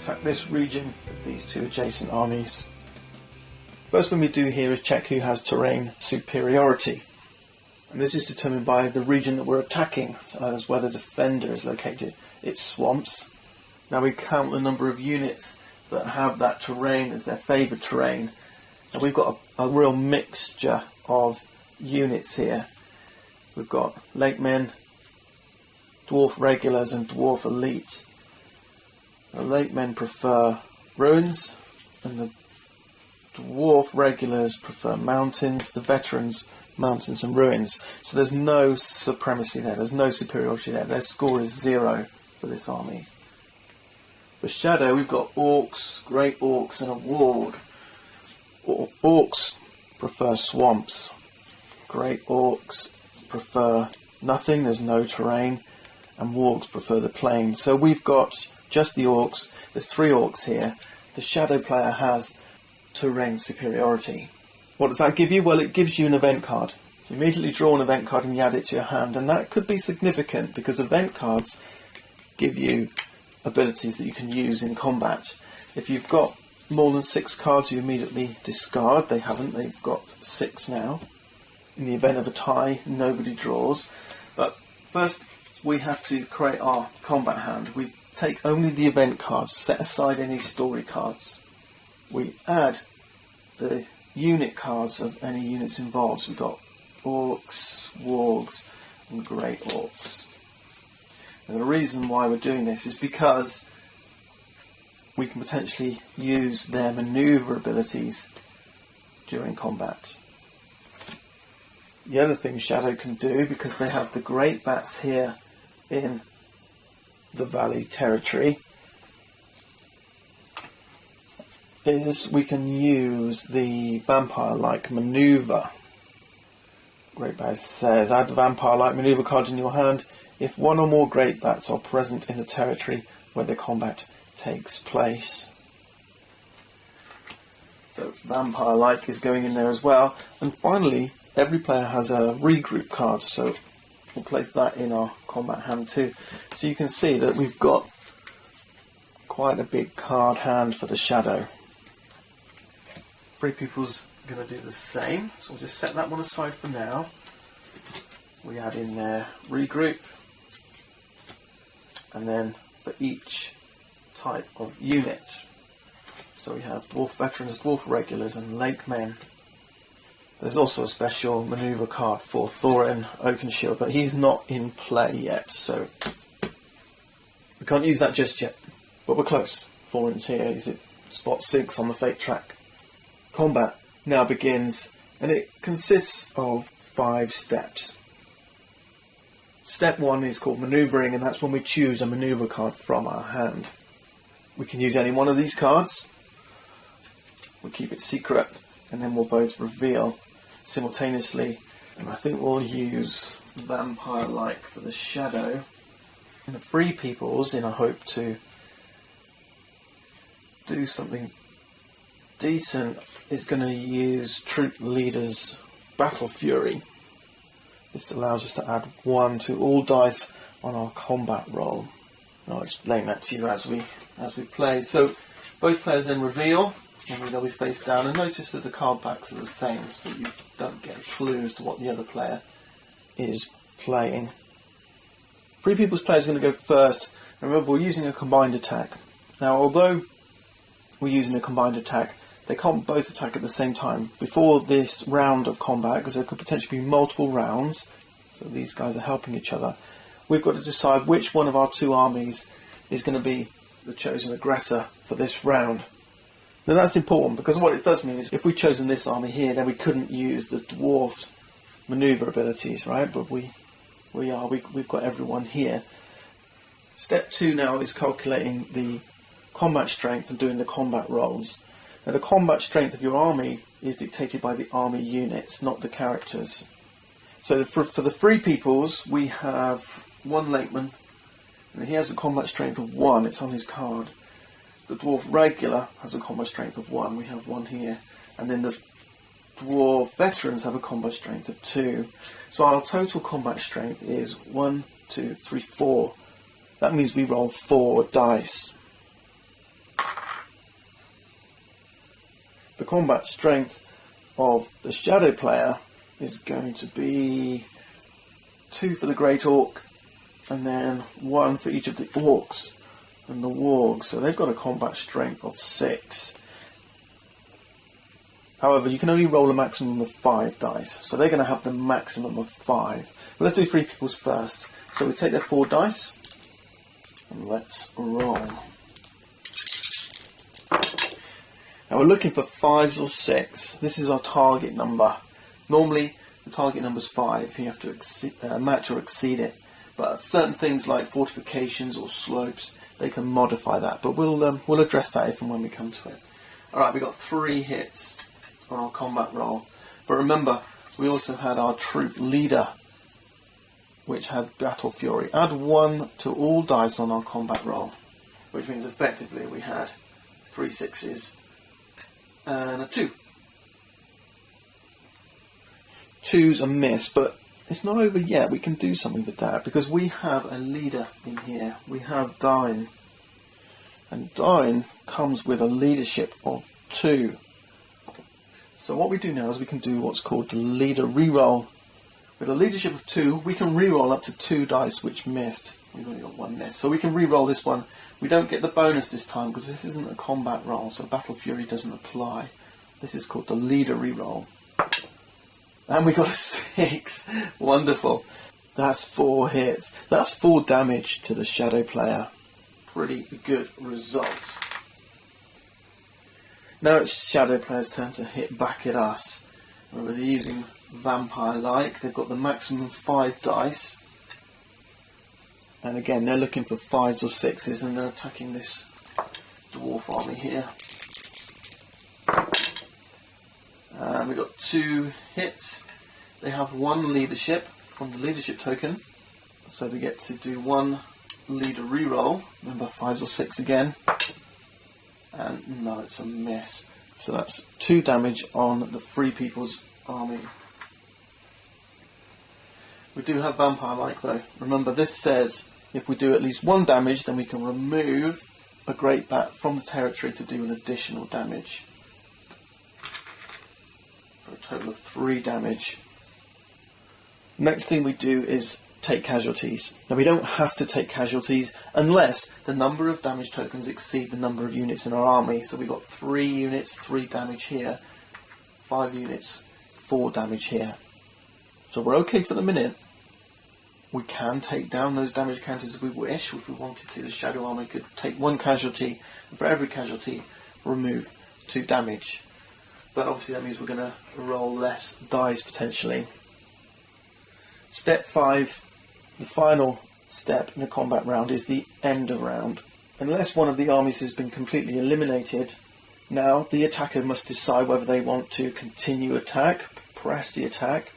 attack this region with these two adjacent armies. First thing we do here is check who has terrain superiority. And this is determined by the region that we're attacking, as where the defender is located. It's swamps. Now we count the number of units that have that terrain as their favoured terrain. And we've got a real mixture of units here. We've got lake men, dwarf regulars and dwarf elite. The lake men prefer ruins and the dwarf regulars prefer mountains, the veterans mountains and ruins. So there's no supremacy there, there's no superiority there. Their score is 0 for this army. For Shadow we've got orcs, great orcs and a warg. Orcs prefer swamps, great orcs prefer nothing, there's no terrain, and wargs prefer the plain. So we've got just the orcs, there's 3 orcs here. The Shadow player has terrain superiority. What does that give you? Well, it gives you an event card. You immediately draw an event card and you add it to your hand, and that could be significant because event cards give you abilities that you can use in combat. If you've got more than 6 cards, you immediately discard. They haven't, they've got 6 now. In the event of a tie, nobody draws. But first we have to create our combat hand. We take only the event cards, set aside any story cards. We add the unit cards of any units involved. So we've got orcs, wargs and great orcs. And the reason why we're doing this is because we can potentially use their maneuver abilities during combat. The other thing Shadow can do, because they have the great bats here in the valley territory, is we can use the vampire-like maneuver. Great Bat says, add the vampire-like maneuver card in your hand if 1 or more great bats are present in the territory where the combat takes place. So vampire-like is going in there as well. And finally, every player has a regroup card, so we'll place that in our combat hand too. So you can see that we've got quite a big card hand for the Shadow. Free People's going to do the same, so we'll just set that one aside for now. We add in their regroup, and then for each type of unit. So we have dwarf veterans, dwarf regulars and lake men. There's also a special manoeuvre card for Thorin Oakenshield, but he's not in play yet, so we can't use that just yet. But we're close. Thorin's here, he's at spot 6 on the fate track. Combat now begins, and it consists of 5 steps. Step 1 is called manoeuvring, and that's when we choose a manoeuvre card from our hand. We can use any one of these cards. We keep it secret, and then we'll both reveal simultaneously. And I think we'll use Vampire-like for the Shadow. And the Free Peoples, in a hope to do something decent, is going to use Troop Leader's Battle Fury. This allows us to add 1 to all dice on our combat roll. I'll explain that to you as we play. So both players then reveal, and they'll be face down, and notice that the card packs are the same, so you don't get a clue as to what the other player is playing. Free People's player is going to go first. Remember, we're using a combined attack. Now, although we're using a combined attack, they can't both attack at the same time before this round of combat, because there could potentially be multiple rounds, so these guys are helping each other. We've got to decide which one of our 2 armies is going to be the chosen aggressor for this round. Now that's important, because what it does mean is if we'd chosen this army here, then we couldn't use the dwarfed manoeuvre abilities, right? But we've got everyone here. Step 2 now is calculating the combat strength and doing the combat rolls. Now the combat strength of your army is dictated by the army units, not the characters. So for the Free Peoples, we have 1 Lakeman, and he has a combat strength of 1, it's on his card. The Dwarf Regular has a combat strength of 1, we have 1 here. And then the Dwarf Veterans have a combat strength of 2. So our total combat strength is 1, 2, 3, 4. That means we roll 4 dice. the combat strength of the Shadow player is going to be 2 for the Great Orc, and then 1 for each of the Orcs and the Wargs. So they've got a combat strength of 6. However, you can only roll a maximum of 5 dice, so they're going to have the maximum of 5. But let's do Free Peoples first. So we take their 4 dice, and let's roll. Now we're looking for 5s or 6. This is our target number. Normally, the target number is 5. You have to match or exceed it. But certain things like fortifications or slopes, they can modify that. But we'll address that if and when we come to it. Alright, we got 3 hits on our combat roll. But remember, we also had our troop leader, which had Battle Fury. Add 1 to all dice on our combat roll, which means effectively we had 3 6s and a 2. 2's a miss, but it's not over yet. We can do something with that because we have a leader in here. We have Dine, and Dine comes with a leadership of 2. So what we do now is we can do what's called the leader reroll. With a leadership of 2, we can reroll up to 2 dice which missed. We've only got 1 miss, so we can reroll this one. We don't get the bonus this time because this isn't a combat roll, so Battle Fury doesn't apply. This is called the leader reroll. And we got a 6. Wonderful. That's 4 hits. That's 4 damage to the Shadow player. Pretty good result. Now it's Shadow player's turn to hit back at us. Remember, they're using Vampire-like. They've got the maximum 5 dice. And again, they're looking for 5s or 6s, and they're attacking this dwarf army here. And we got 2 hits. They have 1 leadership from the leadership token, so they get to do 1 leader reroll. Remember, 5s or 6 again. And no, it's a miss. So that's 2 damage on the Free People's army. We do have Vampire-like though. Remember, this says if we do at least 1 damage, then we can remove a Great Bat from the territory to do an additional damage. For a total of 3 damage. Next thing we do is take casualties. Now we don't have to take casualties unless the number of damage tokens exceed the number of units in our army. So we've got 3 units, 3 damage here, 5 units, 4 damage here. So we're okay for the minute. We can take down those damage counters if we wish. If we wanted to, the Shadow army could take 1 casualty, and for every casualty remove 2 damage. But obviously that means we're going to roll less dice potentially. Step 5, the final step in a combat round, is the end of round. Unless one of the armies has been completely eliminated, now the attacker must decide whether they want to continue attack, press the attack,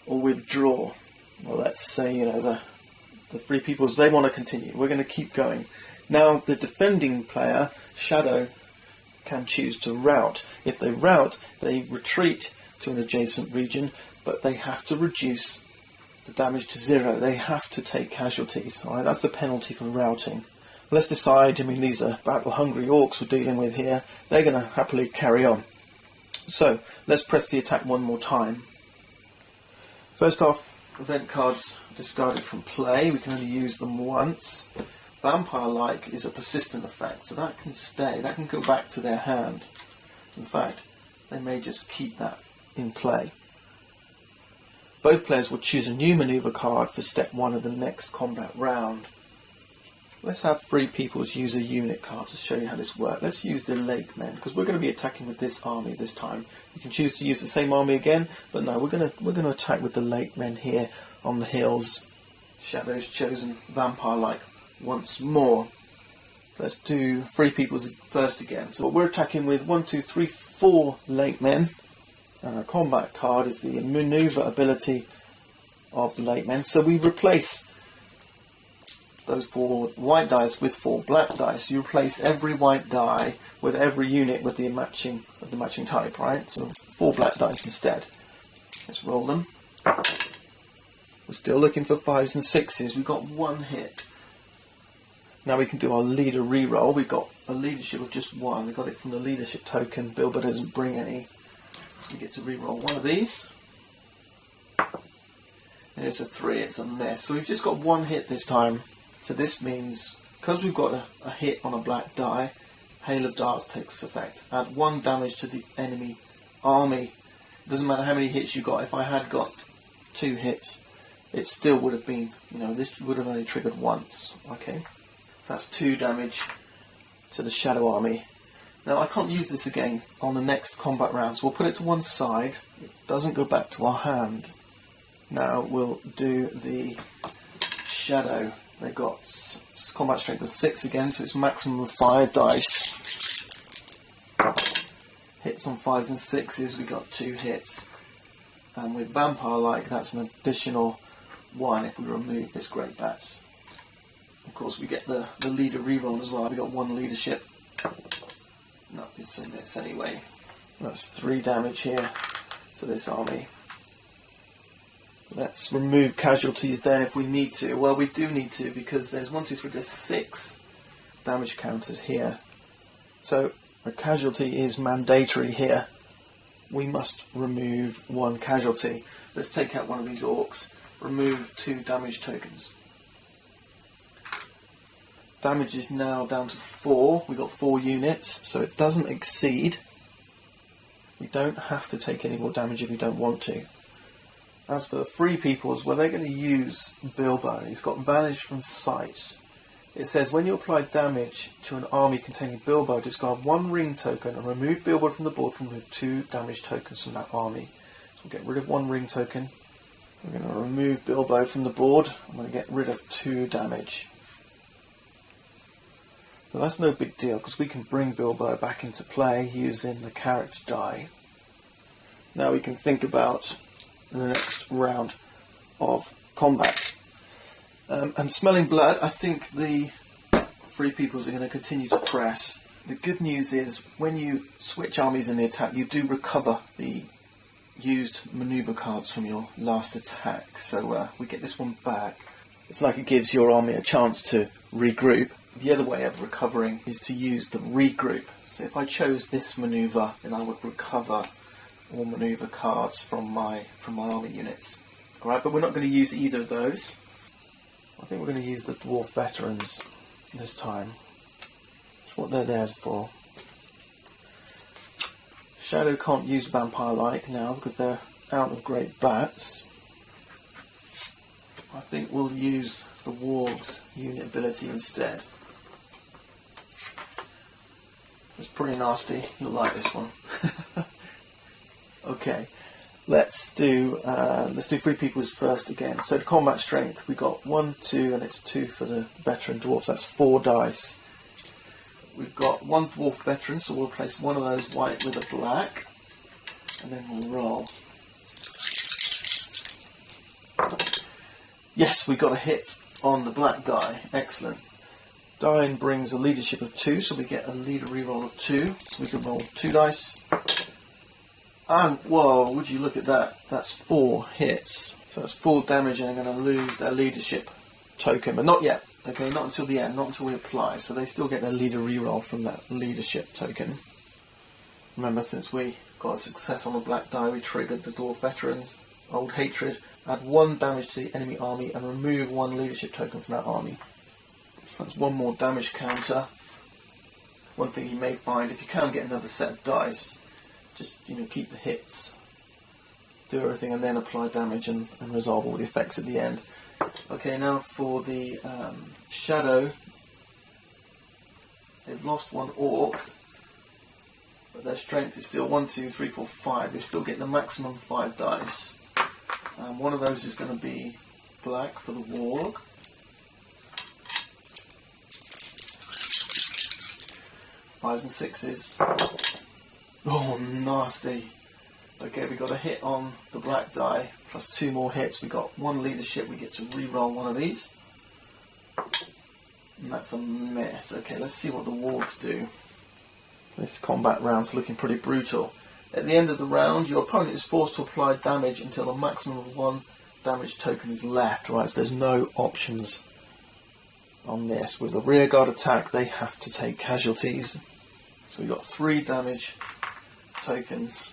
or withdraw. Well, let's say, the Free Peoples, they want to continue. We're going to keep going. Now the defending player, Shadow, can choose to rout. If they rout, they retreat to an adjacent region, but they have to reduce the damage to 0. They have to take casualties. Alright, that's the penalty for routing. Let's decide. These are battle-hungry orcs we're dealing with here. They're going to happily carry on. So, let's press the attack 1 more time. First off, event cards discarded from play. We can only use them once. Vampire-like is a persistent effect, so that can stay. That can go back to their hand. In fact, they may just keep that in play. Both players will choose a new manoeuvre card for step 1 of the next combat round. Let's have Free Peoples use a unit card to show you how this works. Let's use the Lake Men, because we're going to be attacking with this army this time. You can choose to use the same army again, but no, we're going to attack with the Lake Men here on the hills. Shadow's chosen Vampire-like once more. So let's do Free Peoples first again. So we're attacking with 1, 2, 3, 4 Lake Men. And our combat card is the manoeuvre ability of the Lake Men. So we replace those 4 white dice with 4 black dice. You replace every white die with every unit with the matching type, right? So 4 black dice instead. Let's roll them. We're still looking for 5s and 6s. We've got 1 hit. Now we can do our leader reroll. We've got a leadership of just one. We got it from the leadership token. Bilbo doesn't bring any, so we get to reroll one of these. And it's a 3, it's a miss. So we've just got one hit this time. So this means, because we've got a hit on a black die, Hail of Darts takes effect. Add 1 damage to the enemy army. It doesn't matter how many hits you got. If I had got 2 hits, it still would have been, this would have only triggered once. Okay, so that's 2 damage to the Shadow Army. Now I can't use this again on the next combat round, so we'll put it to one side. It doesn't go back to our hand. Now we'll do the Shadow. They've got combat strength of 6 again, so it's maximum of 5 dice. Hits on 5s and 6s, we got 2 hits. And with Vampire-like, that's an additional 1 if we remove this Great Bat. Of course, we get the leader reroll as well. We got 1 leadership. No, it's a miss anyway. That's 3 damage here to this army. Let's remove casualties then if we need to. Well, we do need to, because there's 1, 2, 3, there's 6 damage counters here. So a casualty is mandatory here. We must remove 1 casualty. Let's take out one of these orcs. Remove 2 damage tokens. Damage is now down to 4. We've got 4 units, so it doesn't exceed. We don't have to take any more damage if we don't want to. As for the free peoples, well, they're going to use Bilbo. He's got Vanish from Sight. It says, when you apply damage to an army containing Bilbo, discard 1 ring token and remove Bilbo from the board to remove 2 damage tokens from that army. So we'll get rid of 1 ring token. We're going to remove Bilbo from the board. I'm going to get rid of 2 damage. But that's no big deal, because we can bring Bilbo back into play using the character die. Now we can think about the next round of combat. And smelling blood, I think the free peoples are going to continue to press. The good news is, when you switch armies in the attack, you do recover the used manoeuvre cards from your last attack. So we get this one back. It's like it gives your army a chance to regroup. The other way of recovering is to use the regroup. So if I chose this manoeuvre, then I would recover all manoeuvre cards from my army units. Alright, but we're not going to use either of those. I think we're going to use the dwarf veterans this time. That's what they're there for. Shadow can't use Vampire-like now because they're out of Great Bats. I think we'll use the Warg's unit ability instead. It's pretty nasty. You'll like this one. Okay, let's do free peoples first again. So combat strength, we got 1, 2, and it's 2 for the veteran dwarves. That's 4 dice. We've got 1 dwarf veteran, so we'll place one of those white with a black, and then we'll roll. Yes, we got a hit on the black die. Excellent. Dying brings a leadership of 2, so we get a leader reroll of 2. So we can roll 2 dice. And, whoa, would you look at that? That's 4 hits. So that's 4 damage, and they're going to lose their leadership token. But not yet. Okay, not until the end, not until we apply. So they still get their leader reroll from that leadership token. Remember, since we got a success on the black die, we triggered the dwarf veterans. Old hatred. Add 1 damage to the enemy army and remove 1 leadership token from that army. So that's 1 more damage counter. One thing you may find, if you can get another set of dice, just keep the hits, do everything, and then apply damage and resolve all the effects at the end. Okay, now for the Shadow. They've lost 1 orc, but their strength is still 1, 2, 3, 4, 5. They still get the maximum 5 dice. One of those is going to be black for the warg. Fives and 6s. Oh, nasty. Okay, we got a hit on the black die, plus 2 more hits. We got 1 leadership, we get to re-roll 1 of these. And that's a miss. Okay, let's see what the wargs do. This combat round's looking pretty brutal. At the end of the round, your opponent is forced to apply damage until a maximum of 1 damage token is left. Right, so there's no options on this. With a rearguard attack, they have to take casualties. So we've got 3 damage tokens.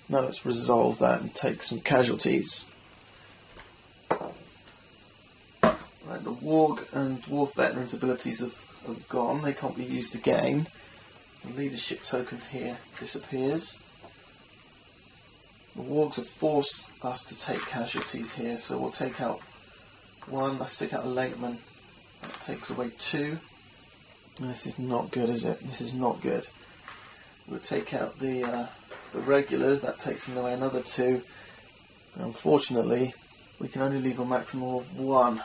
Now let's resolve that and take some casualties. Right, the Warg and Dwarf Veterans abilities have gone. They can't be used again. The leadership token here disappears. The Wargs have forced us to take casualties here, so we'll take out 1. Let's take out a Legman. That takes away 2. This is not good, is it? This is not good. We'll take out the regulars. That takes away another 2. And unfortunately, we can only leave a maximum of 1.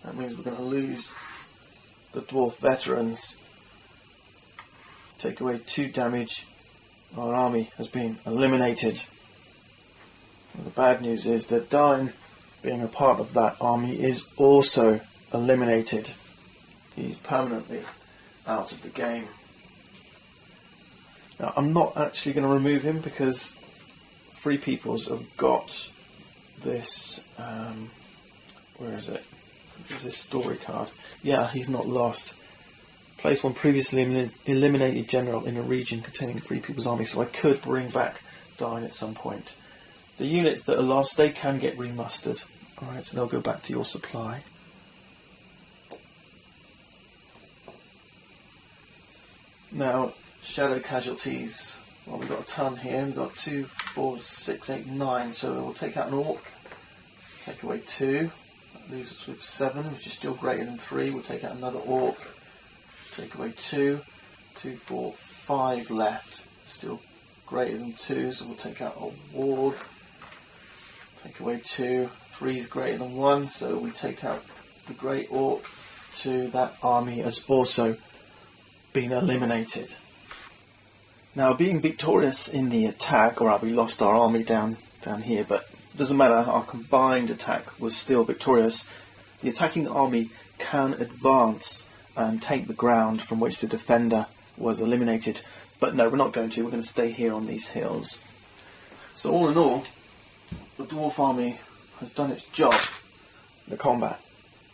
That means we're going to lose the Dwarf Veterans. Take away 2 damage. Our army has been eliminated. And the bad news is that Dine, being a part of that army, is also eliminated. He's permanently out of the game. Now, I'm not actually going to remove him because Free Peoples have got this. Where is it? This story card. Yeah, he's not lost. Place one previously eliminated general in a region containing a Free People's army, so I could bring back Dine at some point. The units that are lost, they can get remustered. Alright, so they'll go back to your supply. Now, shadow casualties. Well, we've got a ton here. We've got 2, 4, 6, 8, 9. So we'll take out an Orc. Take away 2. That leaves us with 7, which is still greater than 3. We'll take out another Orc. Take away 2. 2, 4, 5 left. Still greater than 2, so we'll take out a Warg. Take away 2. 3 is greater than 1, so we take out the Great Orc. 2. That army has also been eliminated. Now, being victorious in the attack, or we lost our army down here, but it doesn't matter, our combined attack was still victorious. The attacking army can advance and take the ground from which the defender was eliminated, but no, we're not going to. We're going to stay here on these hills. So all in all, the Dwarf army has done its job. The combat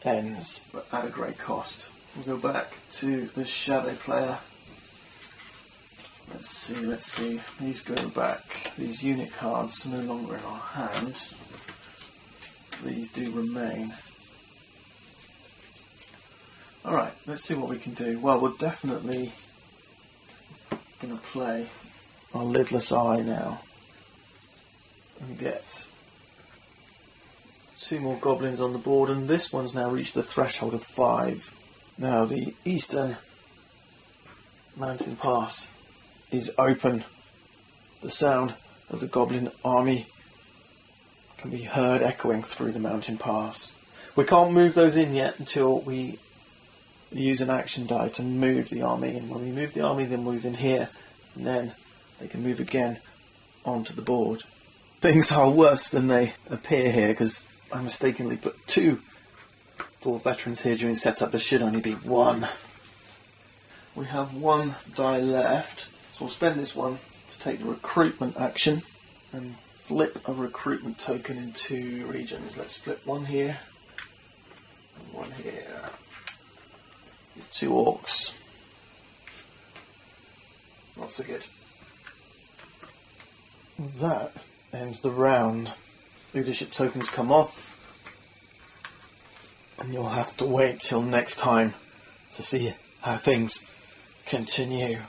ends, but at a great cost. We'll go back to the Shadow player. Let's see. These go back. These unit cards are no longer in our hand. These do remain. Alright, let's see what we can do. Well, we're definitely going to play our Lidless Eye now. And get 2 more goblins on the board, and this one's now reached the threshold of 5. Now the eastern mountain pass is open. The sound of the goblin army can be heard echoing through the mountain pass. We can't move those in yet until we use an action die to move the army, and when we move the army, they'll move in here, and then they can move again onto the board. Things are worse than they appear here because I mistakenly put 2 Dwarf Veterans here during setup. There should only be 1. We have 1 die left, so we'll spend this one to take the recruitment action and flip a recruitment token in 2 regions. Let's flip 1 here and 1 here. These 2 orcs. Not so good. That ends the round. Leadership tokens come off, and you'll have to wait till next time to see how things continue.